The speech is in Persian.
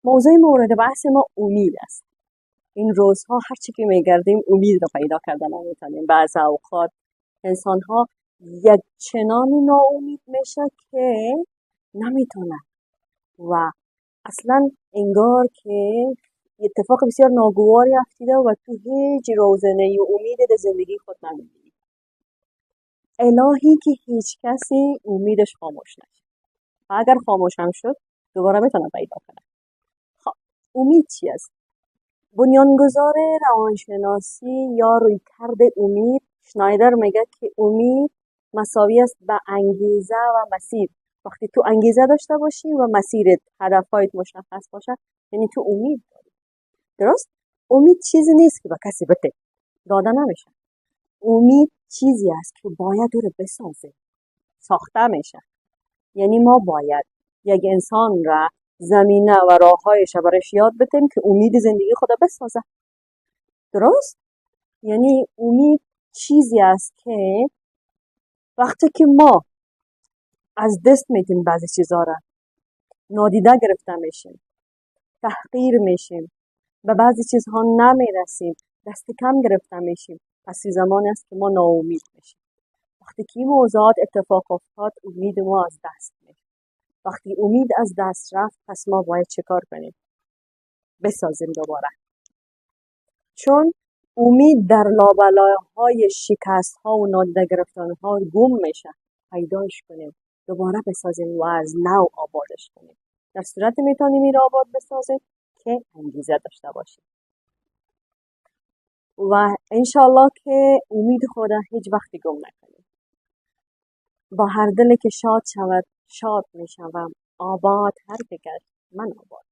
موضوع مورد بحث ما امید است. این روزها هرچی که میگردیم امید رو پیدا کردن نمیتونیم. بعض اوقات انسان ها یک چنانی ناامید میشه که نمیتونه و اصلا انگار که اتفاق بسیار ناگواری افتیده و تو هیچ روزنه و امید در زندگی خود نمیبینی. الهی که هیچ کسی امیدش خاموش نشه و اگر خاموش هم شد دوباره میتونه پیدا کنه. خب امید چی است؟ بنیانگذار روانشناسی یا رویکرد امید شنایدر میگه که امید مساوی است به انگیزه و مسیر. وقتی تو انگیزه داشته باشی و مسیرت هدفهایت مشخص باشه یعنی تو امید داری. درست؟ امید چیزی نیست که به کسی بده داده نمیشه. امید چیزی است که باید او رو بسازه، ساخته میشه. یعنی ما باید یک انسان را زمینه و راههایش برش یاد بدیم که امید زندگی خود بسازه. درست؟ یعنی امید چیزی است که وقتی که ما از دست میدیم بعضی چیزها را، نادیده گرفته میشیم، تحقیر میشیم، به بعضی چیزها نمیرسیم، دست کم گرفته میشیم، پس این زمان است که ما ناامید میشیم. وقتی که این موضوعات اتفاق افتاد امید ما از دست میره. وقتی امید از دست رفت پس ما باید چه کار کنیم؟ بسازیم دوباره. چون امید در لابلایهای شکست ها و نادیده گرفتن ها گم میشه. پیداش کنیم، دوباره بسازیم و از نو آبادش کنیم. در صورت میتونیم این آباد بسازیم که انگیزه داشته باشیم و انشالله که امید خود هیچ وقت گم نکنیم. با هر دلی که شاد شود شاد میشوم، آباد هر که گشت من آباد.